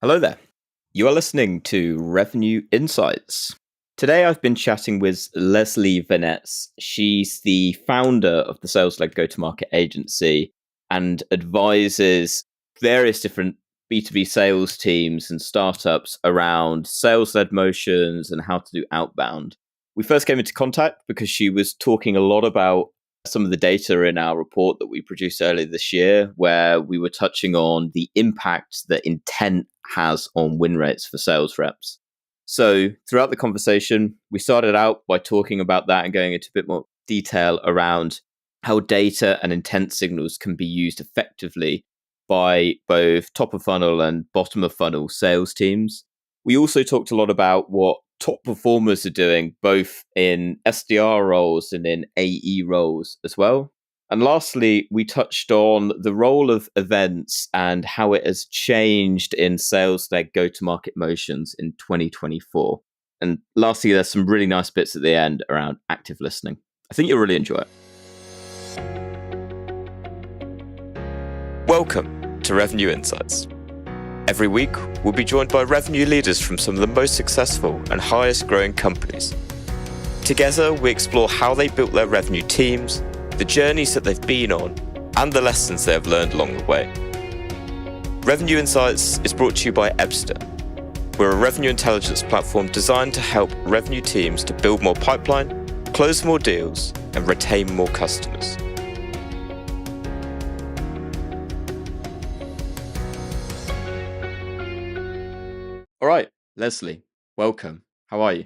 Hello there. You are listening to Revenue Insights. Today I've been chatting with Leslie Venetz. She's the founder of the sales-led go-to-market agency and advises various different B2B sales teams and startups around sales-led motions and how to do outbound. We first came into contact because she was talking a lot about some of the data in our report that we produced earlier this year, where we were touching on the impact that intent has on win rates for sales reps. So throughout the conversation, we started out by talking about that and going into a bit more detail around how data and intent signals can be used effectively by both top of funnel and bottom of funnel sales teams. We also talked a lot about what top performers are doing, both in SDR roles and in AE roles as well. And lastly, we touched on the role of events and how it has changed in sales-led go-to-market motions in 2024. And lastly, there's some really nice bits at the end around active listening. I think you'll really enjoy it. Welcome to Revenue Insights. Every week, we'll be joined by revenue leaders from some of the most successful and highest growing companies. Together, we explore how they built their revenue teams, the journeys that they've been on, and the lessons they have learned along the way. Revenue Insights is brought to you by Ebster. We're a revenue intelligence platform designed to help revenue teams to build more pipeline, close more deals, and retain more customers. All right, Leslie, welcome. How are you?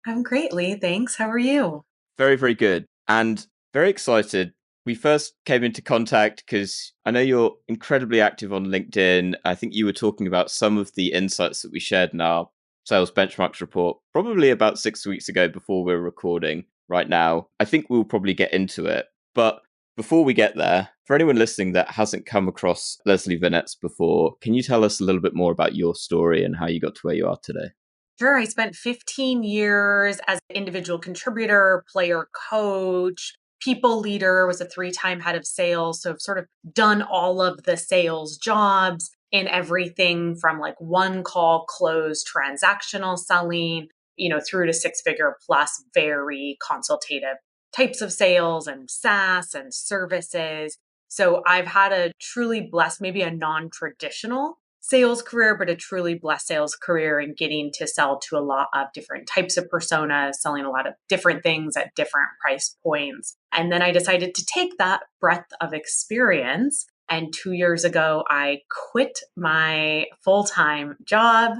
I'm great, Lee. Thanks. How are you? Very, very good. And very excited. We first came into contact because I know you're incredibly active on LinkedIn. I think you were talking about some of the insights that we shared in our sales benchmarks report, probably about 6 weeks ago before we were recording right now. I think we'll probably get into it. But before we get there, for anyone listening that hasn't come across Leslie Venetz before, can you tell us a little bit more about your story and how you got to where you are today? Sure. I spent 15 years as an individual contributor, player coach, people leader, was a 3-time head of sales. So I've sort of done all of the sales jobs in everything from like one call close transactional selling, through to 6-figure plus very consultative types of sales and SaaS and services. So I've had a truly blessed, maybe a non-traditional sales career, but a truly blessed sales career in getting to sell to a lot of different types of personas, selling a lot of different things at different price points. And then I decided to take that breadth of experience. And 2 years ago, I quit my full-time job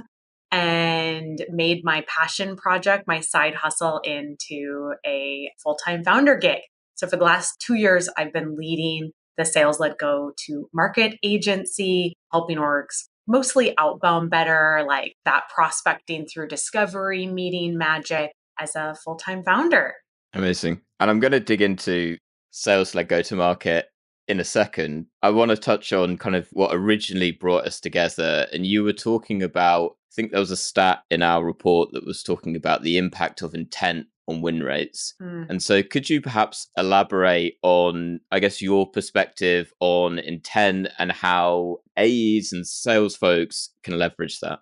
and made my passion project, my side hustle, into a full-time founder gig. So for the last 2 years, I've been leading the sales-led go-to-market agency, helping orgs mostly outbound better, like that prospecting through discovery, meeting magic as a full-time founder. Amazing. And I'm going to dig into sales-led go-to-market in a second. I want to touch on kind of what originally brought us together. And you were talking about, I think there was a stat in our report that was talking about the impact of intent on win rates. And so could you perhaps elaborate on, I guess, your perspective on intent and how AEs and sales folks can leverage that?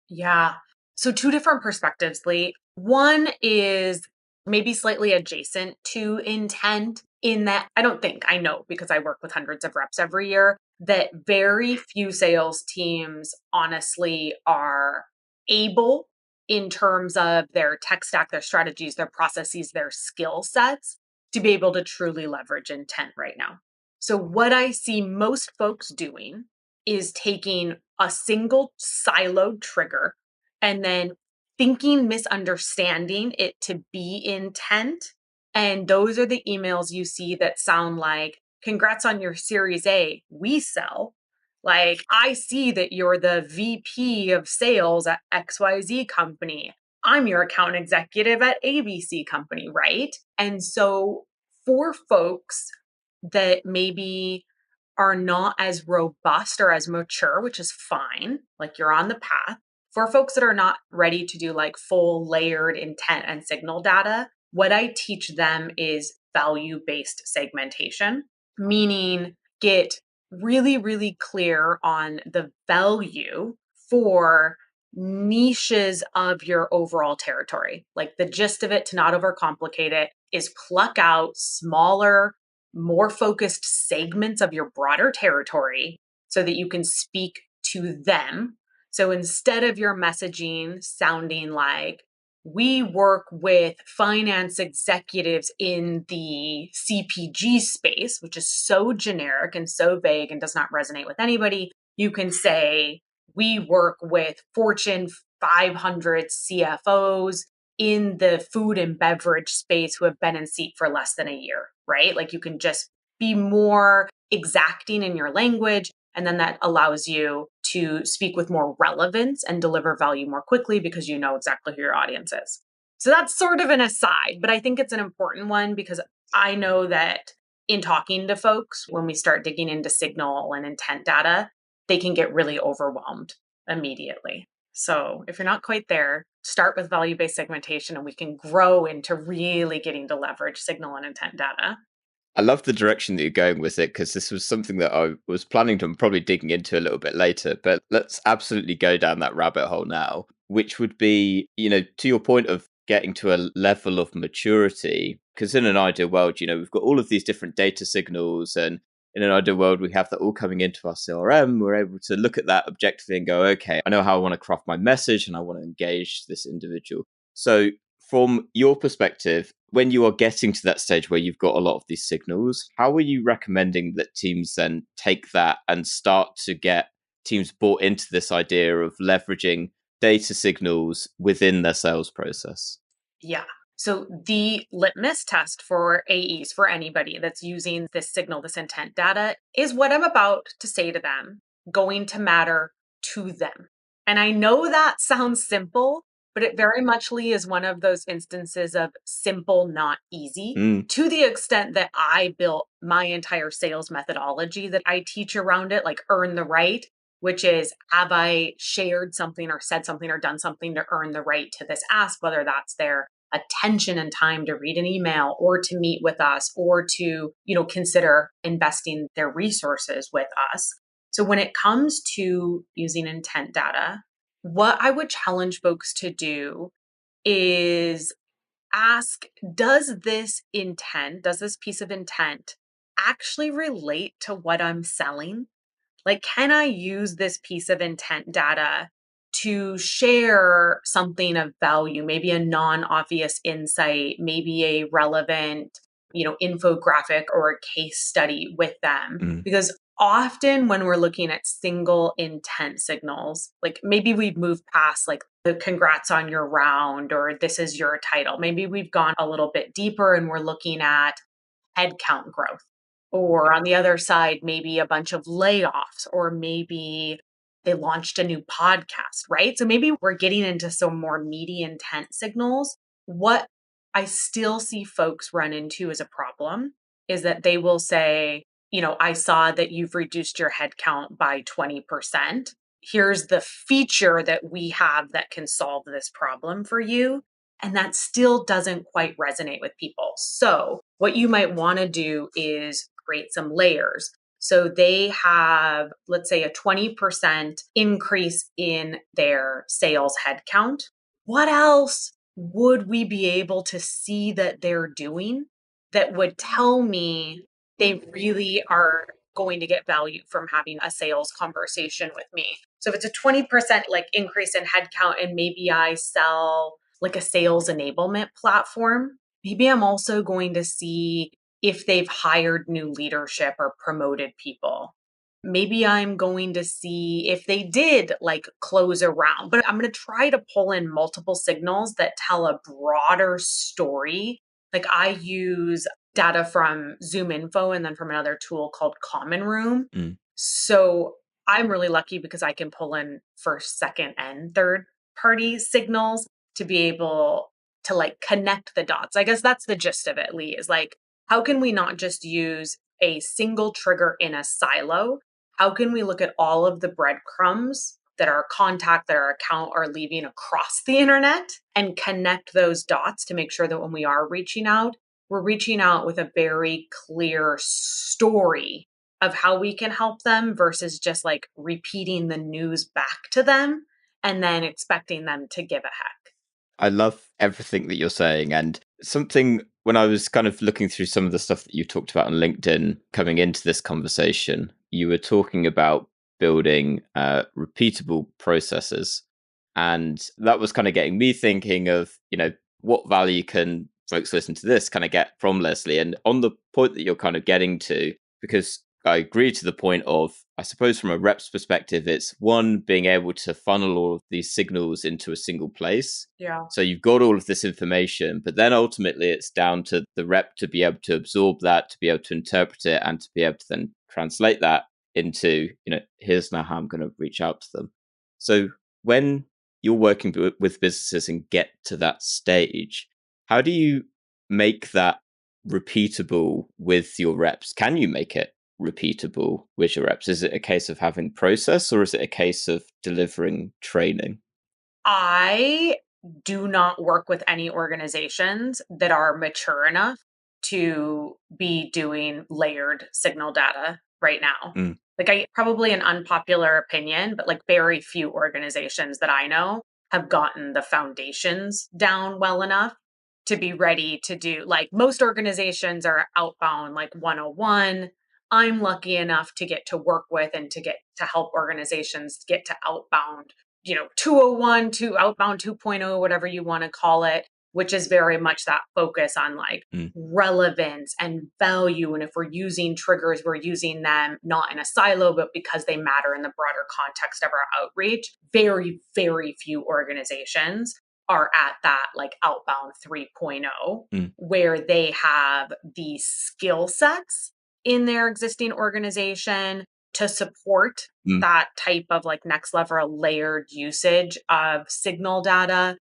Yeah. So 2 different perspectives, Lee. One is maybe slightly adjacent to intent in that I know because I work with hundreds of reps every year, that very few sales teams honestly are able, in terms of their tech stack, their strategies, their processes, their skill sets, to be able to truly leverage intent right now. So what I see most folks doing is taking a single siloed trigger and then misunderstanding it to be intent. And those are the emails you see that sound like, congrats on your Series A, we sell. Like, I see that you're the VP of sales at XYZ company. I'm your account executive at ABC company, right? And so for folks that maybe are not as robust or as mature, which is fine, like you're on the path. For folks that are not ready to do like full layered intent and signal data, what I teach them is value-based segmentation, meaning get really, really clear on the value for niches of your overall territory. Like the gist of it, to not overcomplicate it, is pluck out smaller, more focused segments of your broader territory so that you can speak to them. So instead of your messaging sounding like, we work with finance executives in the CPG space, which is so generic and so vague and does not resonate with anybody, you can say, we work with Fortune 500 CFOs in the food and beverage space who have been in seat for less than a year, right? Like you can just be more exacting in your language. And then that allows you to speak with more relevance and deliver value more quickly because you know exactly who your audience is. So that's sort of an aside, but I think it's an important one because I know that in talking to folks, when we start digging into signal and intent data, they can get really overwhelmed immediately. So if you're not quite there, start with value-based segmentation and we can grow into really getting to leverage signal and intent data. I love the direction that you're going with it because this was something that I was planning to probably digging into a little bit later, but let's absolutely go down that rabbit hole now, which would be, to your point of getting to a level of maturity, because in an ideal world, we've got all of these different data signals, and in an ideal world, we have that all coming into our CRM. We're able to look at that objectively and go, okay, I know how I want to craft my message and I want to engage this individual. So from your perspective, when you are getting to that stage where you've got a lot of these signals, how are you recommending that teams then take that and start to get teams bought into this idea of leveraging data signals within their sales process? Yeah. So the litmus test for AEs, for anybody that's using this signal, this intent data, is what I'm about to say to them going to matter to them. And I know that sounds simple, but it very muchly is one of those instances of simple, not easy, to the extent that I built my entire sales methodology that I teach around it, like earn the right, which is, have I shared something or said something or done something to earn the right to this ask, whether that's their attention and time to read an email or to meet with us or to, consider investing their resources with us. So when it comes to using intent data, what I would challenge folks to do is ask, does this piece of intent actually relate to what I'm selling? Like, can I use this piece of intent data to share something of value, maybe a non-obvious insight, maybe a relevant, infographic or a case study with them? Because often when we're looking at single intent signals, like maybe we've moved past like the congrats on your round or this is your title. Maybe we've gone a little bit deeper and we're looking at headcount growth. Or on the other side, maybe a bunch of layoffs, or maybe they launched a new podcast, right? So maybe we're getting into some more meaty intent signals. What I still see folks run into as a problem is that they will say, I saw that you've reduced your headcount by 20%. Here's the feature that we have that can solve this problem for you. And that still doesn't quite resonate with people. So what you might want to do is create some layers. So they have, let's say, a 20% increase in their sales headcount. What else would we be able to see that they're doing that would tell me they really are going to get value from having a sales conversation with me? So if it's a 20% like increase in headcount and maybe I sell like a sales enablement platform, maybe I'm also going to see if they've hired new leadership or promoted people. Maybe I'm going to see if they did like close a round, but I'm going to try to pull in multiple signals that tell a broader story. Like I use data from Zoom Info and then from another tool called Common Room. So I'm really lucky because I can pull in first, second, and third party signals to be able to like connect the dots. I guess that's the gist of it, Lee, is like, how can we not just use a single trigger in a silo? How can we look at all of the breadcrumbs that our contact, that our account are leaving across the internet and connect those dots to make sure that when we are reaching out, we're reaching out with a very clear story of how we can help them versus just like repeating the news back to them and then expecting them to give a heck. I love everything that you're saying. And something, when I was kind of looking through some of the stuff that you talked about on LinkedIn coming into this conversation, you were talking about building repeatable processes. And that was kind of getting me thinking of, what value can folks listen to this kind of get from Leslie? And on the point that you're kind of getting to, because I agree to the point of, I suppose from a rep's perspective, it's one, being able to funnel all of these signals into a single place. Yeah. So you've got all of this information, but then ultimately it's down to the rep to be able to absorb that, to be able to interpret it, and to be able to then translate that into, here's now how I'm going to reach out to them. So when you're working with businesses and get to that stage, how do you make that repeatable with your reps? Can you make it repeatable with your reps? Is it a case of having process, or is it a case of delivering training? I do not work with any organizations that are mature enough to be doing layered signal data right now. Like, probably an unpopular opinion, but like very few organizations that I know have gotten the foundations down well enough to be ready to do, like, most organizations are outbound like 101. I'm lucky enough to get to work with and to get to help organizations get to outbound, 201 to outbound 2.0, whatever you want to call it, which is very much that focus on like relevance and value. And if we're using triggers, we're using them not in a silo, but because they matter in the broader context of our outreach. Very, very few organizations are at that like outbound 3.0 where they have the skill sets in their existing organization to support that type of like next level layered usage of signal data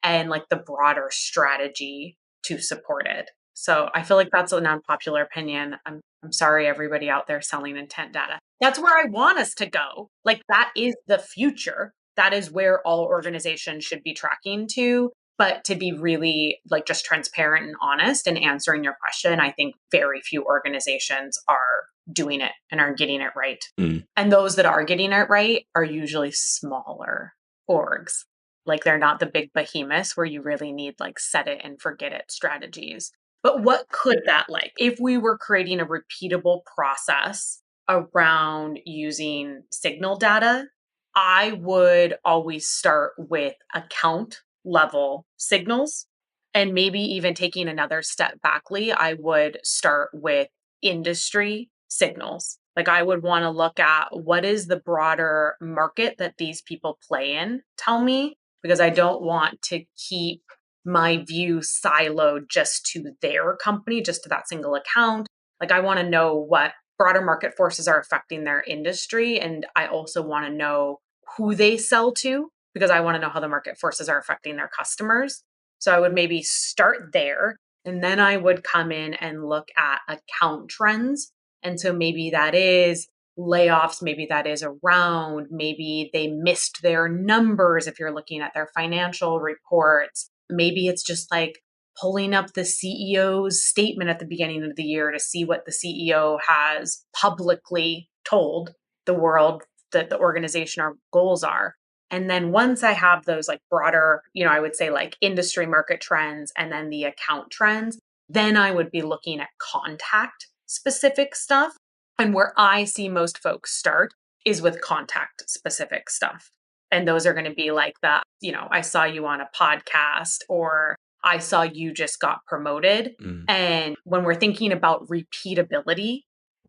and like the broader strategy to support it. So I feel like that's an unpopular opinion. I'm sorry, everybody out there selling intent data. That's where I want us to go. Like, that is the future. That is where all organizations should be tracking to. But to be really like just transparent and honest and answering your question, I think very few organizations are doing it and are getting it right. And those that are getting it right are usually smaller orgs. Like, they're not the big behemoths where you really need like set it and forget it strategies. But what could that like? If we were creating a repeatable process around using signal data, I would always start with account level signals. And maybe even taking another step back, Lee, I would start with industry signals. Like, I would want to look at what is the broader market that these people play in, tell me, because I don't want to keep my view siloed just to their company, just to that single account. Like, I want to know what broader market forces are affecting their industry. And I also want to know who they sell to, because I want to know how the market forces are affecting their customers. So I would maybe start there. And then I would come in and look at account trends. And so maybe that is layoffs, maybe that is around, maybe they missed their numbers if you're looking at their financial reports. Maybe it's just like pulling up the CEO's statement at the beginning of the year to see what the CEO has publicly told the world that the organization or goals are. And then once I have those like broader, I would say like industry market trends and then the account trends, then I would be looking at contact specific stuff. And where I see most folks start is with contact specific stuff. And those are going to be like the, I saw you on a podcast, or I saw you just got promoted. And when we're thinking about repeatability,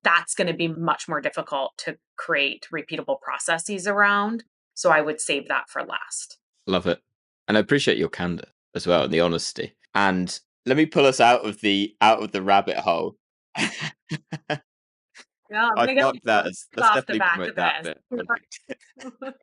that's going to be much more difficult to create repeatable processes around. So I would save that for last. Love it. And I appreciate your candor as well, and the honesty. And let me pull us out of the rabbit hole. Yeah, I'm I gonna marked that get as, let's off the definitely back promote of that this. bit.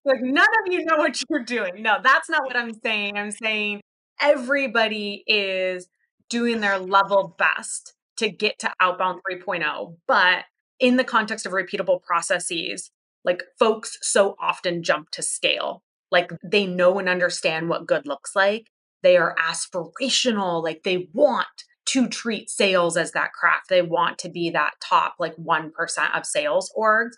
Like, none of you know what you're doing. No, that's not what I'm saying. I'm saying everybody is doing their level best to get to outbound 3.0. But in the context of repeatable processes, like, folks so often jump to scale. Like, they know and understand what good looks like. They are aspirational. Like, they want to treat sales as that craft. They want to be that top like 1% of sales orgs.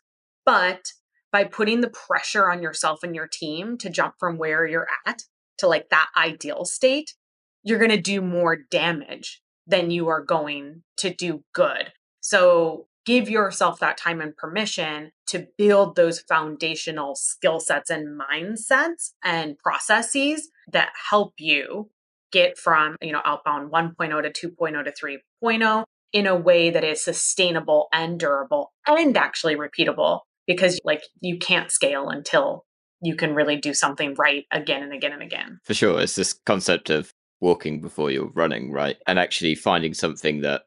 But by putting the pressure on yourself and your team to jump from where you're at to like that ideal state, you're going to do more damage than you are going to do good. So give yourself that time and permission to build those foundational skill sets and mindsets and processes that help you get from, outbound 1.0 to 2.0 to 3.0 in a way that is sustainable and durable and actually repeatable, because like you can't scale until you can really do something right again and again and again. For sure. It's this concept of walking before you're running, right? And actually finding something that,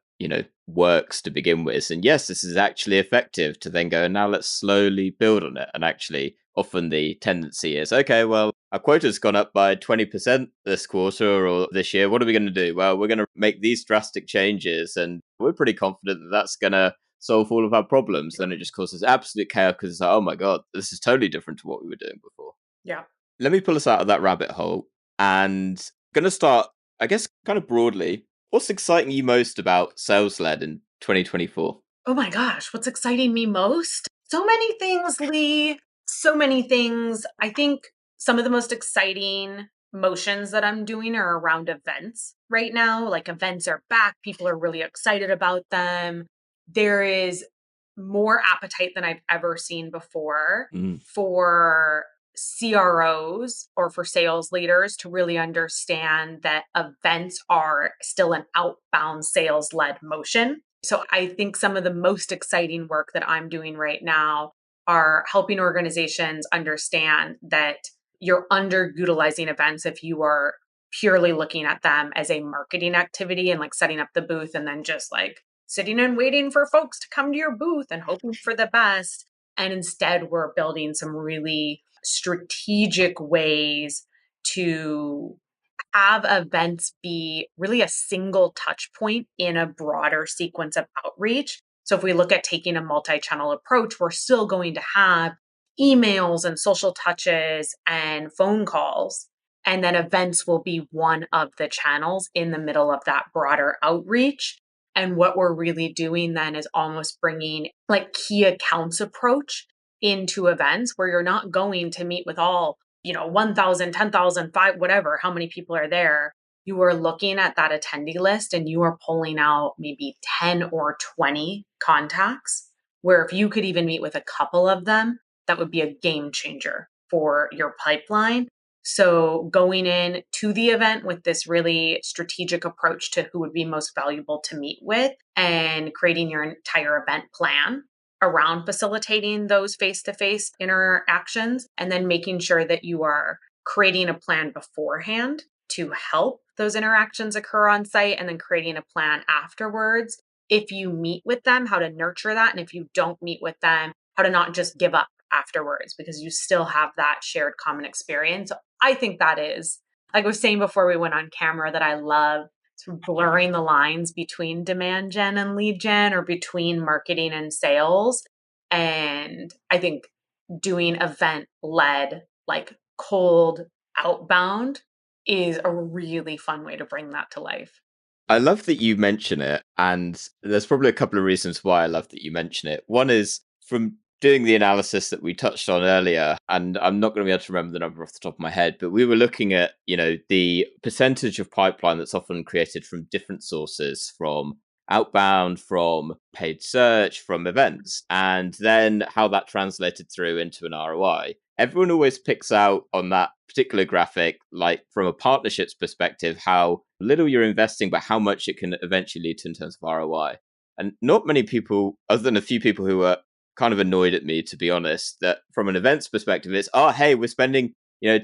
works to begin with. And yes, this is actually effective, to then go, now let's slowly build on it. And actually, often the tendency is, okay, well, our quota's gone up by 20% this quarter or this year. What are we going to do? Well, we're going to make these drastic changes, and we're pretty confident that that's going to solve all of our problems. Then it just causes absolute chaos, because it's like, oh my God, this is totally different to what we were doing before. Yeah. Let me pull us out of that rabbit hole, and going to start, I guess, kind of broadly. What's exciting you most about sales-led in 2024? Oh my gosh, what's exciting me most? So many things, Lee. So many things. I think some of the most exciting motions that I'm doing are around events right now. Like, events are back. People are really excited about them. There is more appetite than I've ever seen before for CROs or for sales leaders to really understand that events are still an outbound sales-led motion. So I think some of the most exciting work that I'm doing right now are helping organizations understand that you're underutilizing events if you are purely looking at them as a marketing activity and like setting up the booth and then just like sitting and waiting for folks to come to your booth and hoping for the best. And instead, we're building some really strategic ways to have events be really a single touch point in a broader sequence of outreach. So if we look at taking a multi-channel approach, we're still going to have emails and social touches and phone calls. And then events will be one of the channels in the middle of that broader outreach. And what we're really doing then is almost bringing like key accounts approach into events where you're not going to meet with all 1,000, 10,000, 5, whatever, how many people are there. You are looking at that attendee list and you are pulling out maybe 10 or 20 contacts, where if you could even meet with a couple of them, that would be a game changer for your pipeline. So going in to the event with this really strategic approach to who would be most valuable to meet with, and creating your entire event plan around facilitating those face-to-face interactions, and then making sure that you are creating a plan beforehand to help those interactions occur on site, and then creating a plan afterwards. If you meet with them, how to nurture that. And if you don't meet with them, how to not just give up afterwards, because you still have that shared common experience. I think that is, like I was saying before we went on camera, that I love sort of blurring the lines between demand gen and lead gen, or between marketing and sales. And I think doing event-led, like cold outbound, is a really fun way to bring that to life. I love that you mention it, and there's probably a couple of reasons why I love that you mention it. One is from doing the analysis that we touched on earlier, and I'm not going to be able to remember the number off the top of my head, but we were looking at, the percentage of pipeline that's often created from different sources, from outbound, from paid search, from events, and then how that translated through into an ROI. Everyone always picks out on that particular graphic, like from a partnerships perspective, how little you're investing, but how much it can eventually lead to in terms of ROI. And not many people, other than a few people who were kind of annoyed at me, to be honest, that from an events perspective, it's, oh, hey, we're spending,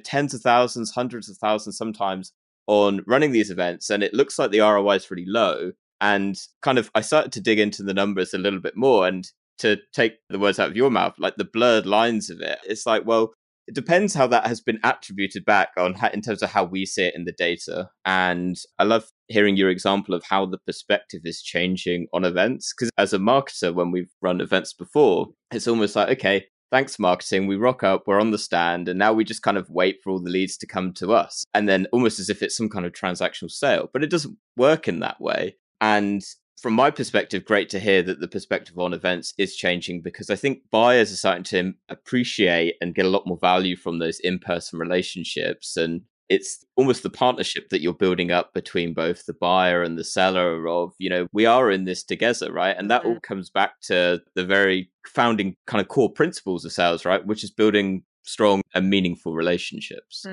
tens of thousands, hundreds of thousands sometimes on running these events, and it looks like the ROI is really low. And kind of, I started to dig into the numbers a little bit more, and to take the words out of your mouth, like the blurred lines of it, it's like, well, it depends how that has been attributed back on in terms of how we see it in the data. And I love hearing your example of how the perspective is changing on events. Because as a marketer, when we've run events before, it's almost like, okay, thanks marketing, we rock up, we're on the stand, and now we just kind of wait for all the leads to come to us. And then almost as if it's some kind of transactional sale, but it doesn't work in that way. And from my perspective, great to hear that the perspective on events is changing, because I think buyers are starting to appreciate and get a lot more value from those in-person relationships. And it's almost the partnership that you're building up between both the buyer and the seller of, we are in this together, right? And that all comes back to the very founding kind of core principles of sales, right? Which is building strong and meaningful relationships.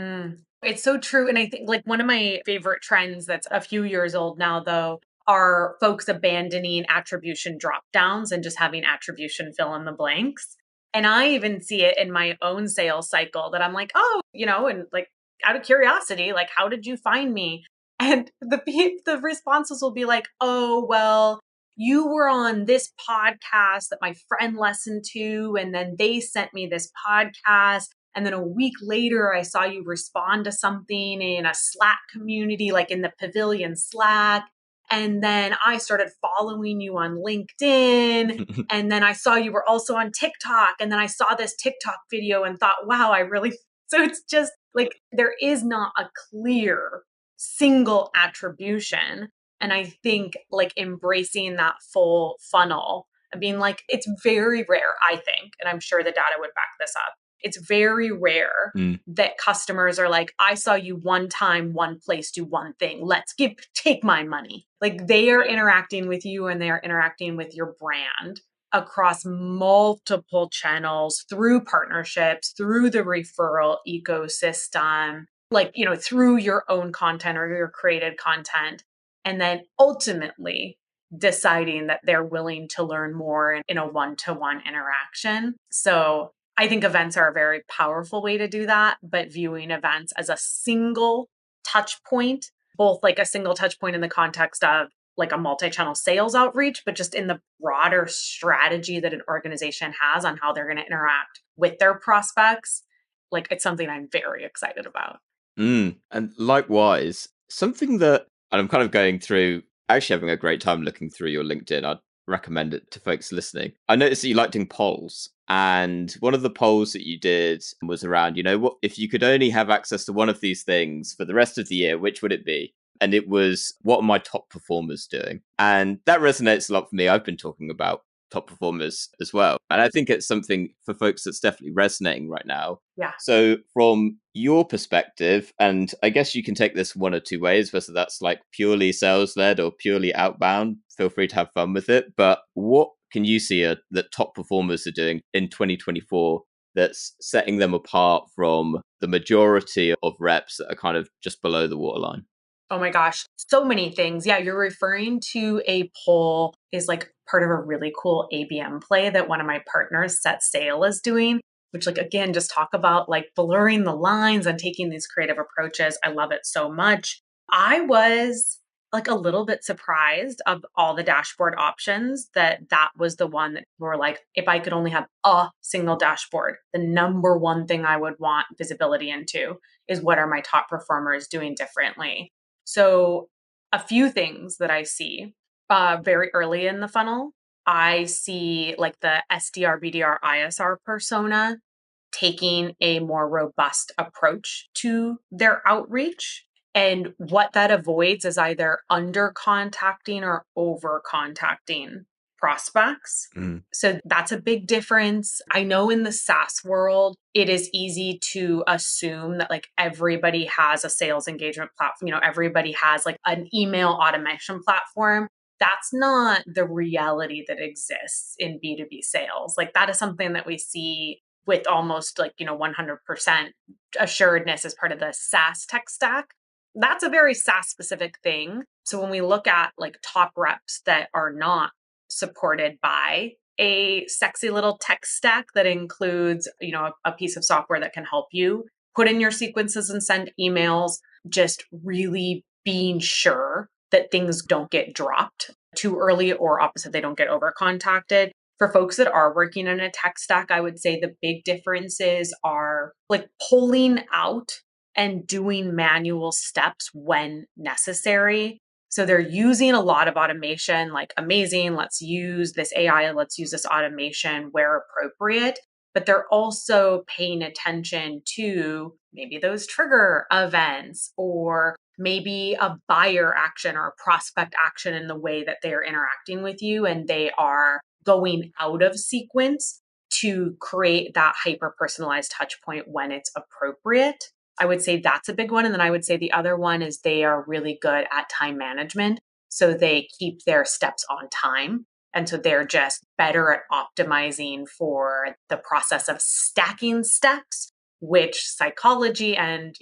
It's so true. And I think like one of my favorite trends that's a few years old now, though, are folks abandoning attribution drop downs and just having attribution fill in the blanks. And I even see it in my own sales cycle that I'm like, oh, and like out of curiosity, like, how did you find me? And the responses will be like, oh, well, you were on this podcast that my friend listened to, and then they sent me this podcast. And then a week later, I saw you respond to something in a Slack community, like in the Pavilion Slack. And then I started following you on LinkedIn. And then I saw you were also on TikTok. And then I saw this TikTok video and thought, wow, so it's just like there is not a clear single attribution. And I think like embracing that full funnel and being like, it's very rare, I think, and I'm sure the data would back this up. It's very rare that customers are like, I saw you one time, one place, do one thing. Take my money. Like they are interacting with you and they are interacting with your brand across multiple channels, through partnerships, through the referral ecosystem, like, through your own content or your created content. And then ultimately deciding that they're willing to learn more in a one-to-one interaction. So I think events are a very powerful way to do that, but viewing events as a single touch point, both like a single touch point in the context of like a multi-channel sales outreach, but just in the broader strategy that an organization has on how they're going to interact with their prospects, like it's something I'm very excited about. And likewise, something that, and I'm kind of going through, actually having a great time looking through your LinkedIn. I'd recommend it to folks listening. I noticed that you liked doing polls. And one of the polls that you did was around, what if you could only have access to one of these things for the rest of the year, which would it be? And it was, what are my top performers doing? And that resonates a lot for me. I've been talking about top performers as well. And I think it's something for folks that's definitely resonating right now. Yeah. So from your perspective, and I guess you can take this one or two ways, whether that's like purely sales led or purely outbound, feel free to have fun with it. But what can you see that top performers are doing in 2024 that's setting them apart from the majority of reps that are kind of just below the waterline? Oh my gosh, so many things. Yeah, you're referring to a poll is like part of a really cool ABM play that one of my partners, SetSail, is doing, which like, again, just talk about like blurring the lines and taking these creative approaches. I love it so much. I was like a little bit surprised of all the dashboard options that was the one that were like, if I could only have a single dashboard, the number one thing I would want visibility into is what are my top performers doing differently. So a few things that I see very early in the funnel, I see like the SDR, BDR, ISR persona taking a more robust approach to their outreach. And what that avoids is either under contacting or over contacting prospects. So that's a big difference. I know in the SaaS world, it is easy to assume that like everybody has a sales engagement platform, everybody has like an email automation platform. That's not the reality that exists in B2B sales. Like that is something that we see with almost like, 100% assuredness as part of the SaaS tech stack. That's a very SaaS specific thing. So when we look at like top reps that are not supported by a sexy little tech stack that includes, a piece of software that can help you put in your sequences and send emails, just really being sure that things don't get dropped too early or opposite, they don't get over contacted. For folks that are working in a tech stack, I would say the big differences are like pulling out and doing manual steps when necessary. So they're using a lot of automation, like amazing, let's use this AI, let's use this automation where appropriate. But they're also paying attention to maybe those trigger events or maybe a buyer action or a prospect action in the way that they are interacting with you, and they are going out of sequence to create that hyper personalized touch point when it's appropriate. I would say that's a big one. And then I would say the other one is they are really good at time management. So they keep their steps on time. And so they're just better at optimizing for the process of stacking steps, which psychology and,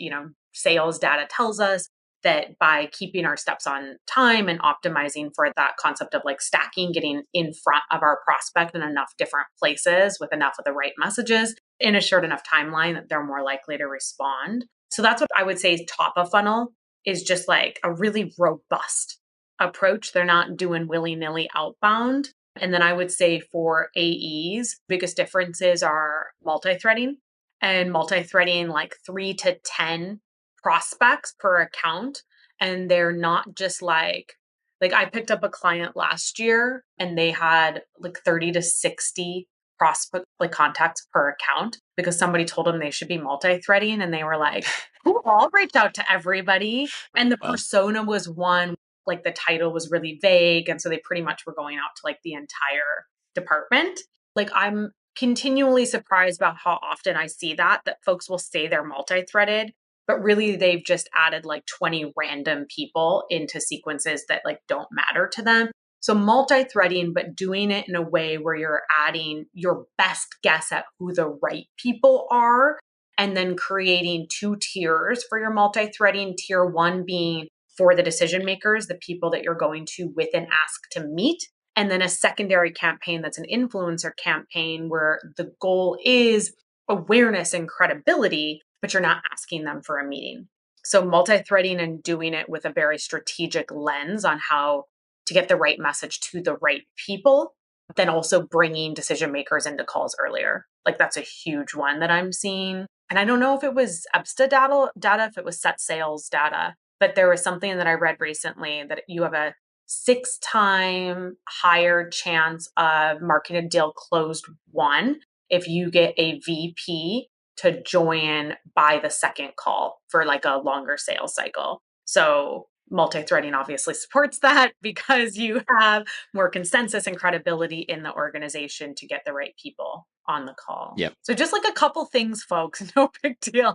sales data tells us that by keeping our steps on time and optimizing for that concept of like stacking, getting in front of our prospect in enough different places with enough of the right messages in a short enough timeline that they're more likely to respond. So that's what I would say is top of funnel is just like a really robust approach. They're not doing willy-nilly outbound. And then I would say for AEs, biggest differences are multi-threading and multi-threading like 3 to 10 prospects per account. And they're not just like I picked up a client last year and they had like 30 to 60 prospect contacts per account because somebody told them they should be multi-threading and they were like, who all reached out to everybody? And the persona was one, like the title was really vague. And so they pretty much were going out to like the entire department. Like I'm continually surprised about how often I see that folks will say they're multi-threaded, but really they've just added like 20 random people into sequences that like don't matter to them. So multi-threading, but doing it in a way where you're adding your best guess at who the right people are, and then creating 2 tiers for your multi-threading. Tier 1 being for the decision makers, the people that you're going to with an ask to meet. And then a secondary campaign that's an influencer campaign where the goal is awareness and credibility, but you're not asking them for a meeting. So multi-threading and doing it with a very strategic lens on how to get the right message to the right people, then also bringing decision makers into calls earlier. Like that's a huge one that I'm seeing. And I don't know if it was EBSTA data, if it was SetSail's data, but there was something that I read recently that you have a 6-time higher chance of marketing a deal closed won if you get a VP to join by the second call for like a longer sales cycle. So multi-threading obviously supports that because you have more consensus and credibility in the organization to get the right people on the call. Yep. So just like a couple things, folks, no big deal.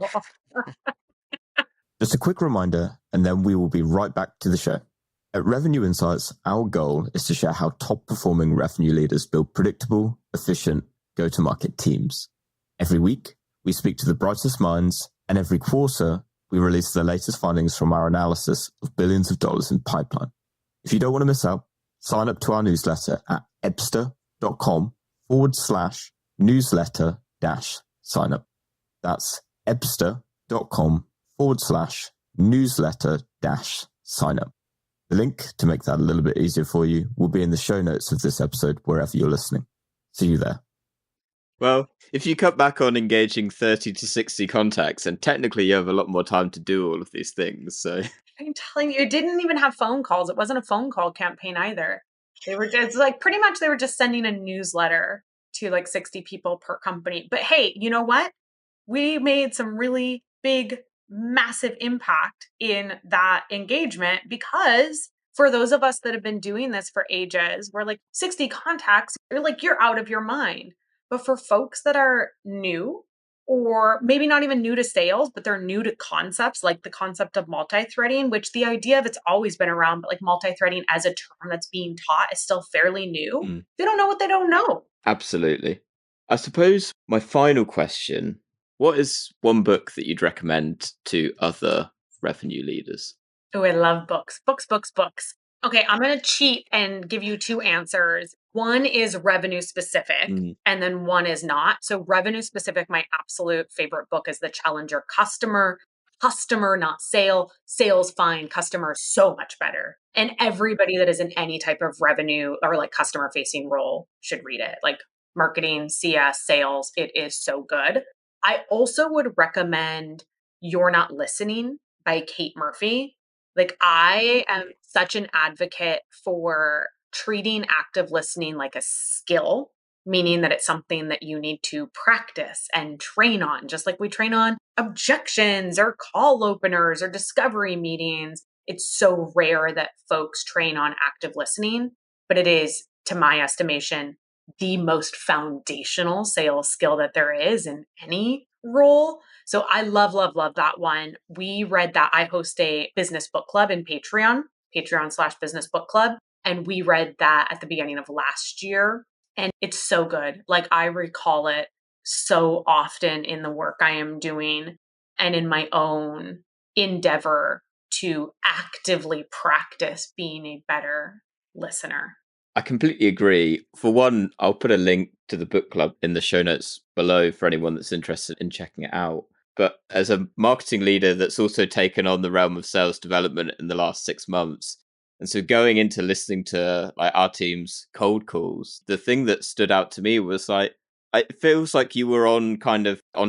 Just a quick reminder, and then we will be right back to the show. At Revenue Insights, our goal is to share how top-performing revenue leaders build predictable, efficient, go-to-market teams. Every week, we speak to the brightest minds, and every quarter, we release the latest findings from our analysis of billions of dollars in pipeline. If you don't want to miss out, sign up to our newsletter at ebster.com/newsletter-sign-up. That's ebster.com/newsletter-sign-up. The link to make that a little bit easier for you will be in the show notes of this episode wherever you're listening. See you there. Well, if you cut back on engaging 30 to 60 contacts, and technically you have a lot more time to do all of these things. So I'm telling you, it didn't even have phone calls. It wasn't a phone call campaign either. It's like pretty much they were just sending a newsletter to like 60 people per company. But hey, you know what? We made some really big, massive impact in that engagement because for those of us that have been doing this for ages, we're like 60 contacts, you're out of your mind. But for folks that are new, or maybe not even new to sales, but they're new to concepts like the concept of multi-threading, which the idea of it's always been around, but like multi-threading as a term that's being taught is still fairly new. They don't know what they don't know. Absolutely. I suppose my final question, what is one book that you'd recommend to other revenue leaders? Oh, I love books. Books. Okay, I'm going to cheat and give you 2 answers. One is revenue specific, and then one is not. So revenue specific, my absolute favorite book is The Challenger Customer. Customer, not sale. Sales fine. Customer so much better. And everybody that is in any type of revenue or like customer facing role should read it. Like marketing, CS, sales, it is so good. I also would recommend You're Not Listening by Kate Murphy. Like I am such an advocate for treating active listening like a skill, meaning that it's something that you need to practice and train on, just like we train on objections or call openers or discovery meetings. It's so rare that folks train on active listening, but it is, to my estimation, the most foundational sales skill that there is in any role. So I love, love, love that one. We read that. I host a business book club in Patreon/business book club. And we read that at the beginning of last year. And it's so good. Like, I recall it so often in the work I am doing and in my own endeavor to actively practice being a better listener. I completely agree. For one, I'll put a link to the book club in the show notes below for anyone that's interested in checking it out. But as a marketing leader that's also taken on the realm of sales development in the last 6 months, and so going into listening to like our team's cold calls, the thing that stood out to me was like, it feels like you were on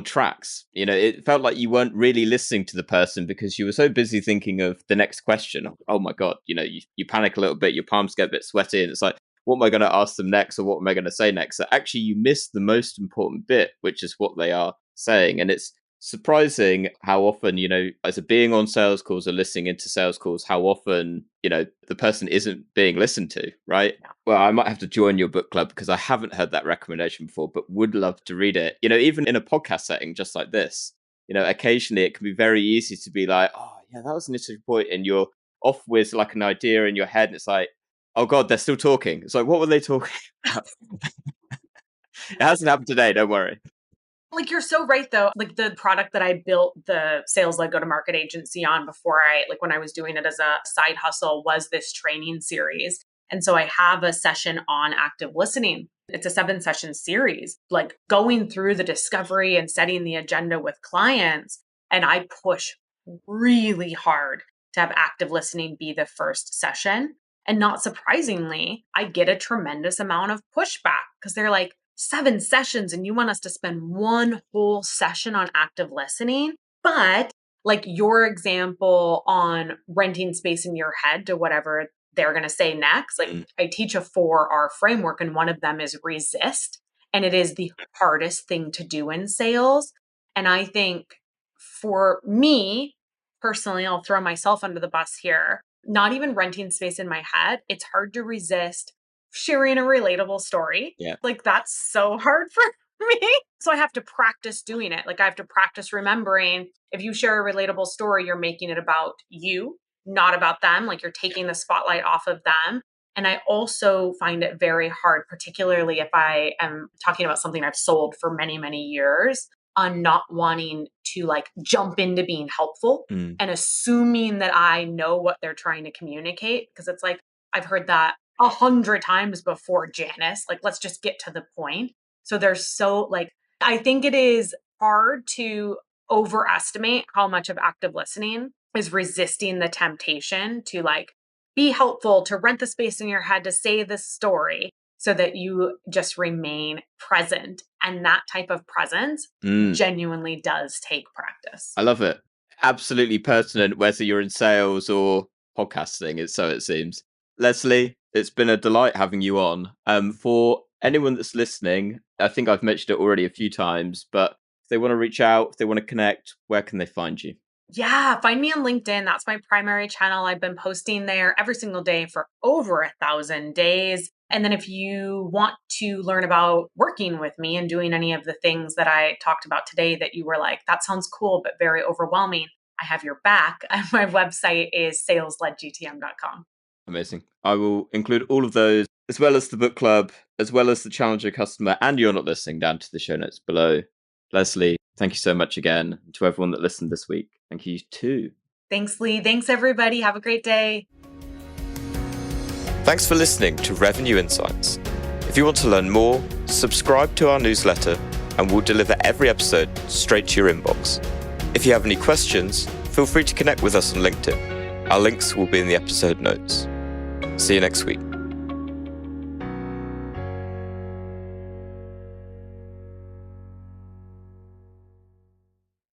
tracks. You know, it felt like you weren't really listening to the person because you were so busy thinking of the next question. Oh my God, you know, you panic a little bit, your palms get a bit sweaty, and it's like, what am I going to ask them next, or what am I going to say next? So actually you miss the most important bit, which is what they are saying. And it's surprising how often, you know, as a being on sales calls or listening into sales calls, how often, you know, the person isn't being listened to, right? Yeah. Well, I might have to join your book club because I haven't heard that recommendation before, but would love to read it. You know, even in a podcast setting just like this, you know, occasionally it can be very easy to be like, oh yeah, that was an interesting point, and you're off with like an idea in your head, and it's like, oh God, they're still talking. It's like, what were they talking about? It hasn't happened today, don't worry. Like, you're so right, though. Like, the product that I built the sales-led go-to-market agency on before when I was doing it as a side hustle, was this training series. And so I have a session on active listening. It's a 7-session series, like going through the discovery and setting the agenda with clients. And I push really hard to have active listening be the first session. And not surprisingly, I get a tremendous amount of pushback because they're like, 7 sessions and you want us to spend one whole session on active listening? But like your example on renting space in your head to whatever they're going to say next, like I teach a 4R framework, and one of them is resist. And it is the hardest thing to do in sales. And I think for me personally, I'll throw myself under the bus here, not even renting space in my head. It's hard to resist sharing a relatable story. Yeah. Like, that's so hard for me. So I have to practice doing it. Like, I have to practice remembering, if you share a relatable story, you're making it about you, not about them. Like, you're taking the spotlight off of them. And I also find it very hard, particularly if I am talking about something I've sold for many, many years, on not wanting to like jump into being helpful and assuming that I know what they're trying to communicate. Because it's like, I've heard that 100 times before, Janice. Like, let's just get to the point. So there's I think it is hard to overestimate how much of active listening is resisting the temptation to like be helpful, to rent the space in your head, to say this story so that you just remain present. And that type of presence genuinely does take practice. I love it. Absolutely pertinent, whether you're in sales or podcasting, it seems. Leslie, it's been a delight having you on. For anyone that's listening, I think I've mentioned it already a few times, but if they want to reach out, if they want to connect, where can they find you? Yeah, find me on LinkedIn. That's my primary channel. I've been posting there every single day for over 1,000 days. And then if you want to learn about working with me and doing any of the things that I talked about today that you were like, that sounds cool, but very overwhelming, I have your back. My website is salesledgtm.com. Amazing. I will include all of those, as well as the book club, as well as the Challenger Customer, and You're Not Listening, down to the show notes below. Leslie, thank you so much again. To everyone that listened this week, thank you too. Thanks, Lee. Thanks, everybody. Have a great day. Thanks for listening to Revenue Insights. If you want to learn more, subscribe to our newsletter and we'll deliver every episode straight to your inbox. If you have any questions, feel free to connect with us on LinkedIn. Our links will be in the episode notes. See you next week.